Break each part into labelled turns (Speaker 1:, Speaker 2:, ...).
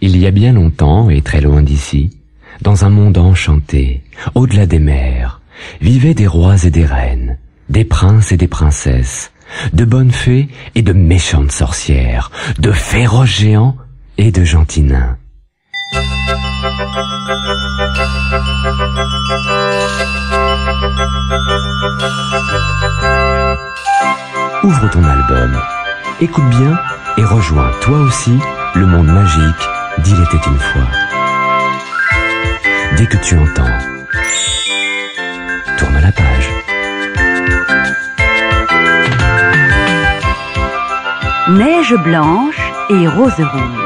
Speaker 1: Il y a bien longtemps et très loin d'ici, dans un monde enchanté, au-delà des mers, vivaient des rois et des reines, des princes et des princesses, de bonnes fées et de méchantes sorcières, de féroces géants et de gentils nains. Ouvre ton album, écoute bien et rejoins toi aussi le monde magique d'Il était une fois. Dès que tu entends, tourne la page.
Speaker 2: Neige blanche et rose rouge.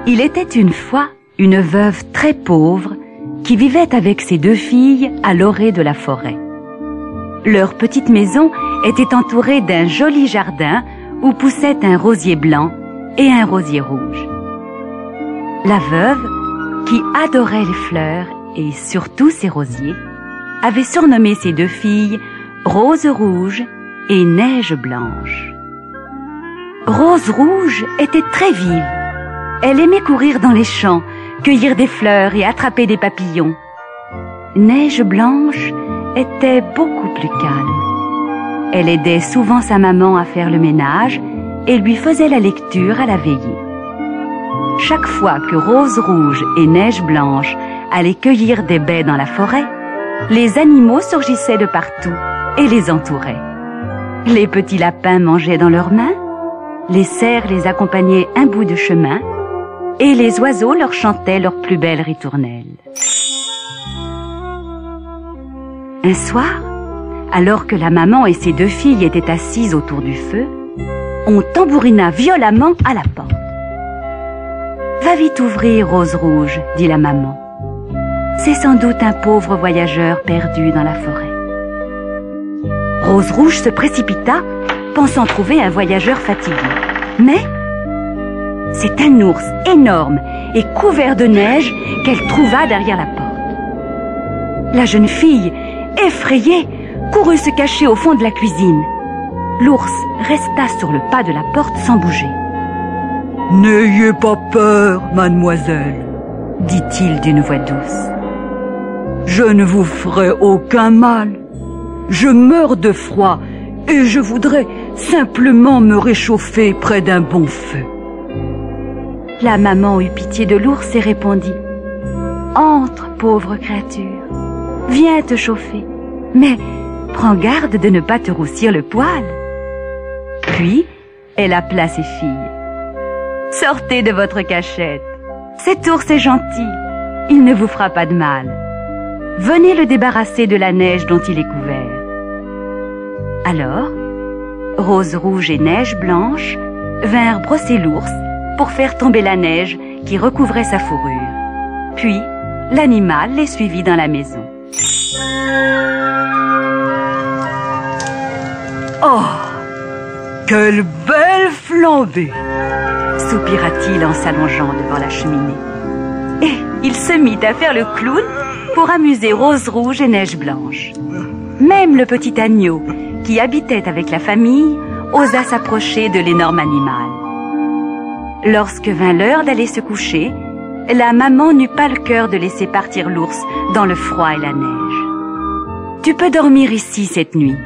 Speaker 2: Il était une fois une veuve très pauvre qui vivait avec ses 2 filles à l'orée de la forêt. Leur petite maison était entourée d'un joli jardin où poussaient un rosier blanc et un rosier rouge. La veuve, qui adorait les fleurs et surtout ses rosiers, avait surnommé ses 2 filles Rose rouge et Neige blanche. Rose rouge était très vive. Elle aimait courir dans les champs, cueillir des fleurs et attraper des papillons. Neige blanche était beaucoup plus calme. Elle aidait souvent sa maman à faire le ménage et lui faisait la lecture à la veillée. Chaque fois que Rose rouge et Neige blanche allaient cueillir des baies dans la forêt, les animaux surgissaient de partout et les entouraient. Les petits lapins mangeaient dans leurs mains, les cerfs les accompagnaient un bout de chemin, et les oiseaux leur chantaient leurs plus belles ritournelles. Un soir, alors que la maman et ses 2 filles étaient assises autour du feu, on tambourina violemment à la porte. « Va vite ouvrir, Rose rouge, » dit la maman. « C'est sans doute un pauvre voyageur perdu dans la forêt. » Rose rouge se précipita, pensant trouver un voyageur fatigué. Mais c'est un ours énorme et couvert de neige qu'elle trouva derrière la porte. La jeune fille, effrayée, courut se cacher au fond de la cuisine. L'ours resta sur le pas de la porte sans bouger. « N'ayez pas peur, mademoiselle, » dit-il d'une voix douce. « Je ne vous ferai aucun mal. Je meurs de froid et je voudrais simplement me réchauffer près d'un bon feu. » La maman eut pitié de l'ours et répondit « Entre, pauvre créature, viens te chauffer, mais prends garde de ne pas te roussir le poil. » Puis, elle appela ses filles. « Sortez de votre cachette, cet ours est gentil, il ne vous fera pas de mal. Venez le débarrasser de la neige dont il est couvert. » Alors, Rose rouge et Neige blanche vinrent brosser l'ours pour faire tomber la neige qui recouvrait sa fourrure. Puis, l'animal les suivit dans la maison. « Oh, quelle belle flambée !» soupira-t-il en s'allongeant devant la cheminée. Et il se mit à faire le clown pour amuser Rose rouge et Neige blanche. Même le petit agneau, qui habitait avec la famille, osa s'approcher de l'énorme animal. Lorsque vint l'heure d'aller se coucher, la maman n'eut pas le cœur de laisser partir l'ours dans le froid et la neige. « Tu peux dormir ici cette nuit.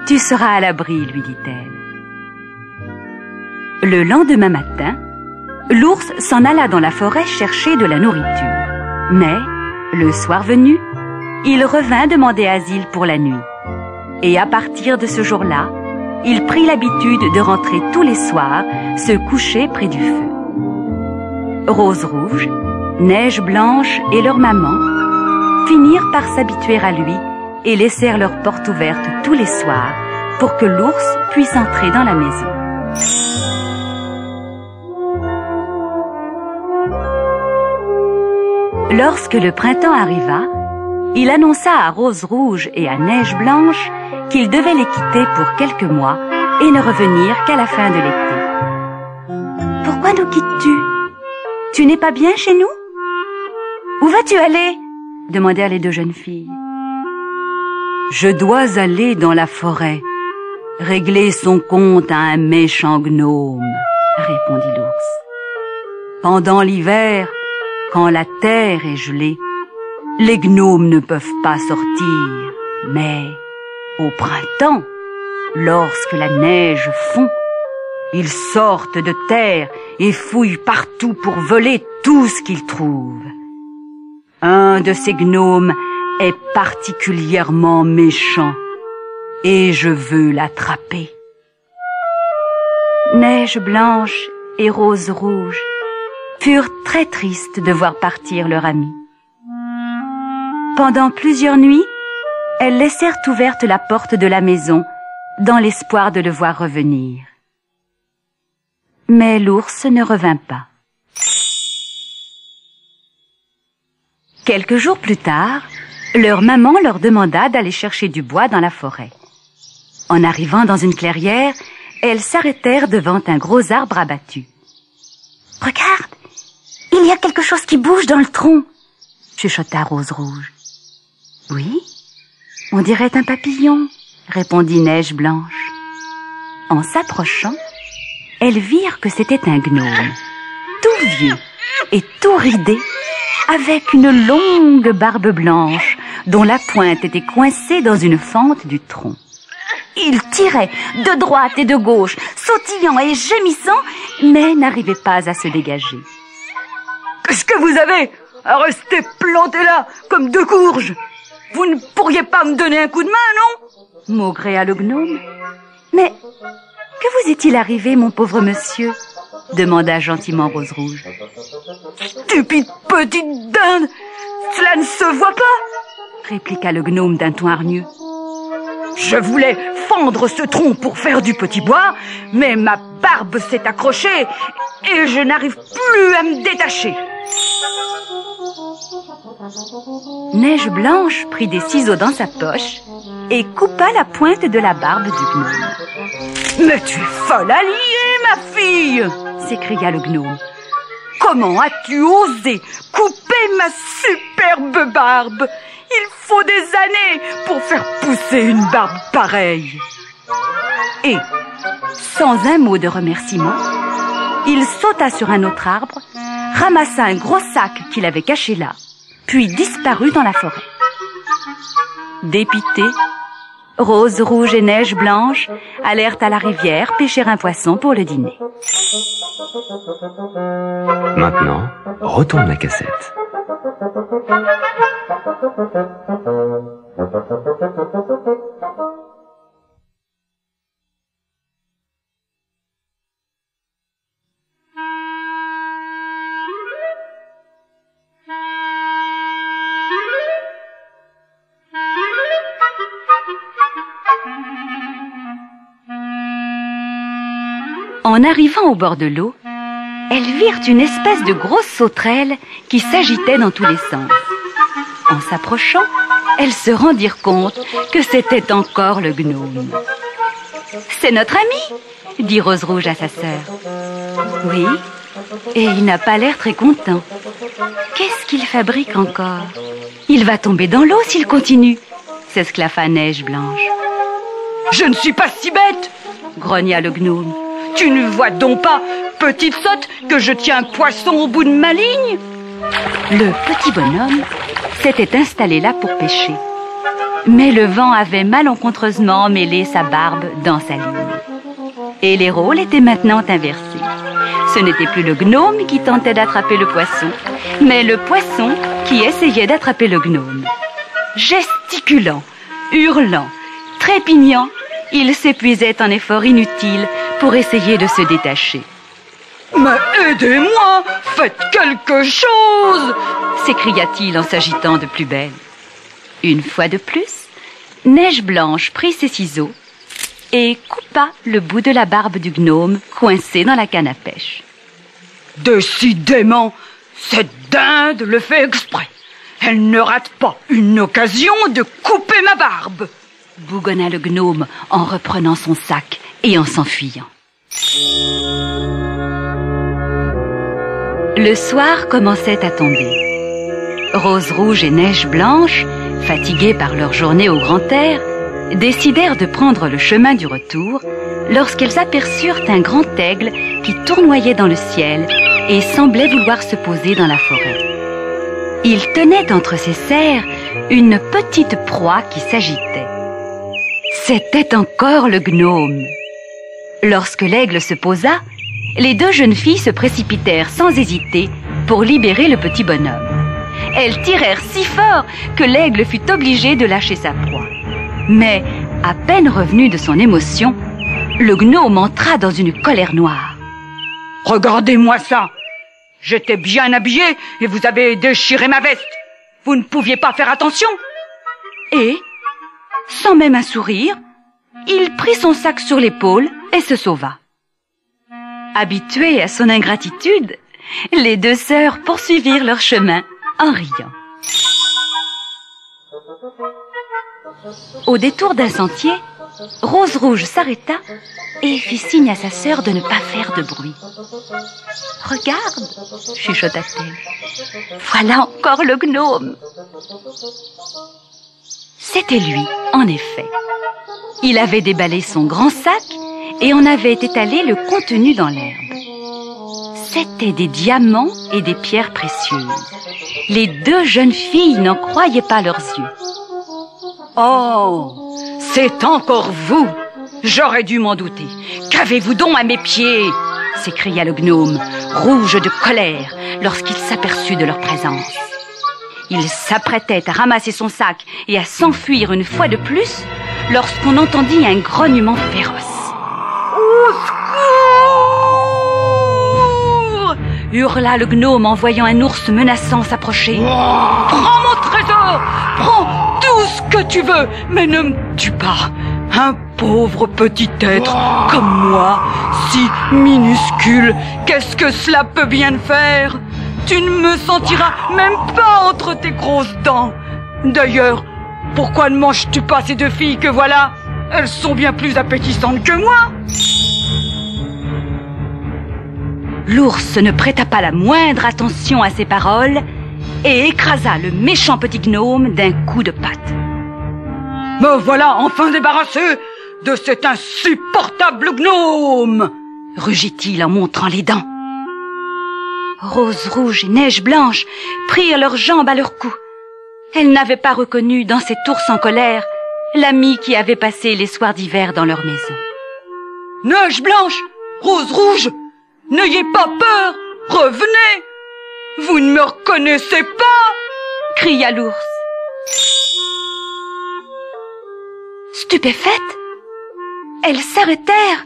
Speaker 2: Tu seras à l'abri, lui dit-elle. Le lendemain matin, l'ours s'en alla dans la forêt chercher de la nourriture. Mais, le soir venu, il revint demander asile pour la nuit. Et à partir de ce jour-là, il prit l'habitude de rentrer tous les soirs, se coucher près du feu. Rose rouge, Neige blanche et leur maman finirent par s'habituer à lui et laissèrent leur porte ouverte tous les soirs pour que l'ours puisse entrer dans la maison. Lorsque le printemps arriva, il annonça à Rose rouge et à Neige blanche qu'ils devaient les quitter pour quelques mois et ne revenir qu'à la fin de l'été. « Pourquoi nous quittes-tu? Tu n'es pas bien chez nous? Où vas-tu aller? » demandèrent les deux jeunes filles. « Je dois aller dans la forêt, régler son compte à un méchant gnome, » répondit l'ours. « Pendant l'hiver, quand la terre est gelée, les gnomes ne peuvent pas sortir, mais au printemps, lorsque la neige fond, ils sortent de terre et fouillent partout pour voler tout ce qu'ils trouvent. Un de ces gnomes est particulièrement méchant et je veux l'attraper. » Neige blanche et Rose rouge furent très tristes de voir partir leur ami. Pendant plusieurs nuits, elles laissèrent ouverte la porte de la maison dans l'espoir de le voir revenir. Mais l'ours ne revint pas. Quelques jours plus tard, leur maman leur demanda d'aller chercher du bois dans la forêt. En arrivant dans une clairière, elles s'arrêtèrent devant un gros arbre abattu. « Regarde, il y a quelque chose qui bouge dans le tronc !» chuchota Rose rouge. « Oui, on dirait un papillon !» répondit Neige blanche. En s'approchant, elles virent que c'était un gnome, tout vieux et tout ridé, avec une longue barbe blanche dont la pointe était coincée dans une fente du tronc. Il tirait de droite et de gauche, sautillant et gémissant, mais n'arrivait pas à se dégager. « Qu'est-ce que vous avez à rester planté là, comme deux courges? Vous ne pourriez pas me donner un coup de main, non ?» maugréa le gnome. « Mais que vous est-il arrivé, mon pauvre monsieur ?» demanda gentiment Rose rouge. « Stupide petite dinde, cela ne se voit pas !» répliqua le gnome d'un ton hargneux. « Je voulais fendre ce tronc pour faire du petit bois, mais ma barbe s'est accrochée et je n'arrive plus à me détacher. » Neige blanche prit des ciseaux dans sa poche et coupa la pointe de la barbe du gnome. « Mais tu es folle à lier, ma fille !» s'écria le gnome. « Comment as-tu osé couper ma superbe barbe? Il faut des années pour faire pousser une barbe pareille. » Et, sans un mot de remerciement, il sauta sur un autre arbre, ramassa un gros sac qu'il avait caché là, puis disparut dans la forêt. Dépitées, Rose rouge et Neige blanche allèrent à la rivière pêcher un poisson pour le dîner.
Speaker 1: Maintenant, retourne la cassette.
Speaker 2: En arrivant au bord de l'eau, elles virent une espèce de grosse sauterelle qui s'agitait dans tous les sens. En s'approchant, elles se rendirent compte que c'était encore le gnome. « C'est notre ami !» dit Rose rouge à sa sœur. « Oui, et il n'a pas l'air très content. Qu'est-ce qu'il fabrique encore? Il va tomber dans l'eau s'il continue !» s'esclaffa Neige blanche. « Je ne suis pas si bête !» grogna le gnome. « Tu ne vois donc pas, petite sotte, que je tiens un poisson au bout de ma ligne ?» Le petit bonhomme s'était installé là pour pêcher. Mais le vent avait malencontreusement mêlé sa barbe dans sa ligne. Et les rôles étaient maintenant inversés. Ce n'était plus le gnome qui tentait d'attraper le poisson, mais le poisson qui essayait d'attraper le gnome. Gesticulant, hurlant, trépignant, il s'épuisait en efforts inutiles pour essayer de se détacher. « Mais aidez-moi, faites quelque chose !» s'écria-t-il en s'agitant de plus belle. Une fois de plus, Neige blanche prit ses ciseaux et coupa le bout de la barbe du gnome coincé dans la canne à pêche. « Décidément, cette dinde le fait exprès. Elle ne rate pas une occasion de couper ma barbe !» bougonna le gnome en reprenant son sac et en s'enfuyant. Le soir commençait à tomber. Rose Rouge et Neige Blanche, fatiguées par leur journée au grand air, décidèrent de prendre le chemin du retour lorsqu'elles aperçurent un grand aigle qui tournoyait dans le ciel et semblait vouloir se poser dans la forêt. Il tenait entre ses serres une petite proie qui s'agitait. C'était encore le gnome. Lorsque l'aigle se posa, les deux jeunes filles se précipitèrent sans hésiter pour libérer le petit bonhomme. Elles tirèrent si fort que l'aigle fut obligé de lâcher sa proie. Mais, à peine revenu de son émotion, le gnome entra dans une colère noire.
Speaker 3: « Regardez-moi ça! J'étais bien habillé et vous avez déchiré ma veste. Vous ne pouviez pas faire attention ?»
Speaker 2: Et, sans même un sourire, il prit son sac sur l'épaule et se sauva. Habituées à son ingratitude, les deux sœurs poursuivirent leur chemin en riant. Au détour d'un sentier, Rose Rouge s'arrêta et fit signe à sa sœur de ne pas faire de bruit. « Regarde, » chuchota-t-elle, « voilà encore le gnome. » C'était lui, en effet. Il avait déballé son grand sac et en avait étalé le contenu dans l'herbe. C'étaient des diamants et des pierres précieuses. Les deux jeunes filles n'en croyaient pas leurs yeux.
Speaker 3: « Oh, c'est encore vous! J'aurais dû m'en douter. Qu'avez-vous donc à mes pieds ?»
Speaker 2: s'écria le gnome, rouge de colère, lorsqu'il s'aperçut de leur présence. Il s'apprêtait à ramasser son sac et à s'enfuir une fois de plus, lorsqu'on entendit un grognement féroce.
Speaker 3: « Au secours !»
Speaker 2: hurla le gnome en voyant un ours menaçant s'approcher.
Speaker 3: « Prends mon trésor! Prends tout ce que tu veux, mais ne me tue pas! Un pauvre petit être comme moi, si minuscule, qu'est-ce que cela peut bien te faire? Tu ne me sentiras même pas entre tes grosses dents. D'ailleurs, pourquoi ne manges-tu pas ces deux filles que voilà? Elles sont bien plus appétissantes que moi. »
Speaker 2: L'ours ne prêta pas la moindre attention à ces paroles et écrasa le méchant petit gnome d'un coup de patte.
Speaker 3: « Me voilà enfin débarrassé de cet insupportable gnome !»
Speaker 2: rugit-il en montrant les dents. Rose Rouge et Neige Blanche prirent leurs jambes à leur cou. Elles n'avaient pas reconnu dans cet ours en colère l'ami qui avait passé les soirs d'hiver dans leur maison.
Speaker 3: « Neige Blanche, Rose Rouge, n'ayez pas peur, revenez! Vous ne me reconnaissez pas !»
Speaker 2: cria l'ours. Stupéfaites, elles s'arrêtèrent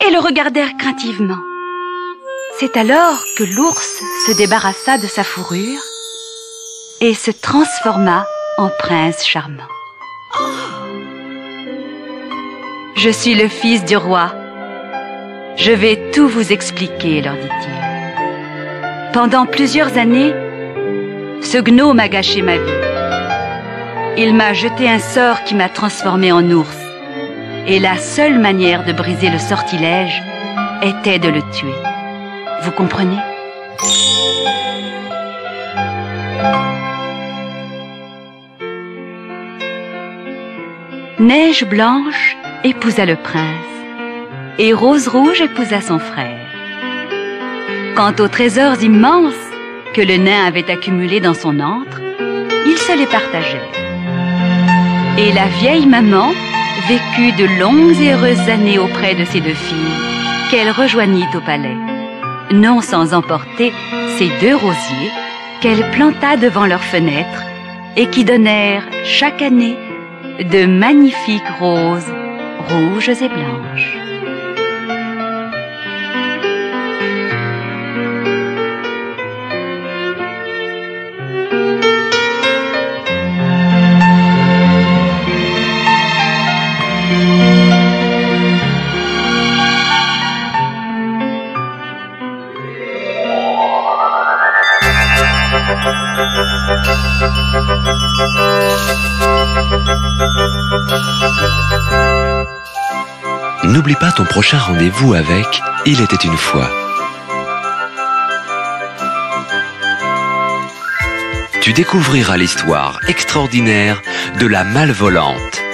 Speaker 2: et le regardèrent craintivement. C'est alors que l'ours se débarrassa de sa fourrure et se transforma en prince charmant. « Je suis le fils du roi. Je vais tout vous expliquer, leur dit-il. Pendant plusieurs années, ce gnome a gâché ma vie. Il m'a jeté un sort qui m'a transformé en ours. Et la seule manière de briser le sortilège était de le tuer. Vous comprenez ? Neige Blanche épousa le prince et Rose Rouge épousa son frère. Quant aux trésors immenses que le nain avait accumulés dans son antre, ils se les partagèrent. Et la vieille maman vécut de longues et heureuses années auprès de ses deux filles, qu'elle rejoignit au palais, non sans emporter ses deux rosiers qu'elle planta devant leurs fenêtres et qui donnèrent chaque année de magnifiques roses rouges et blanches.
Speaker 1: N'oubliez n'oublie pas ton prochain rendez-vous avec Il était une fois. Tu découvriras l'histoire extraordinaire de la Malvolante.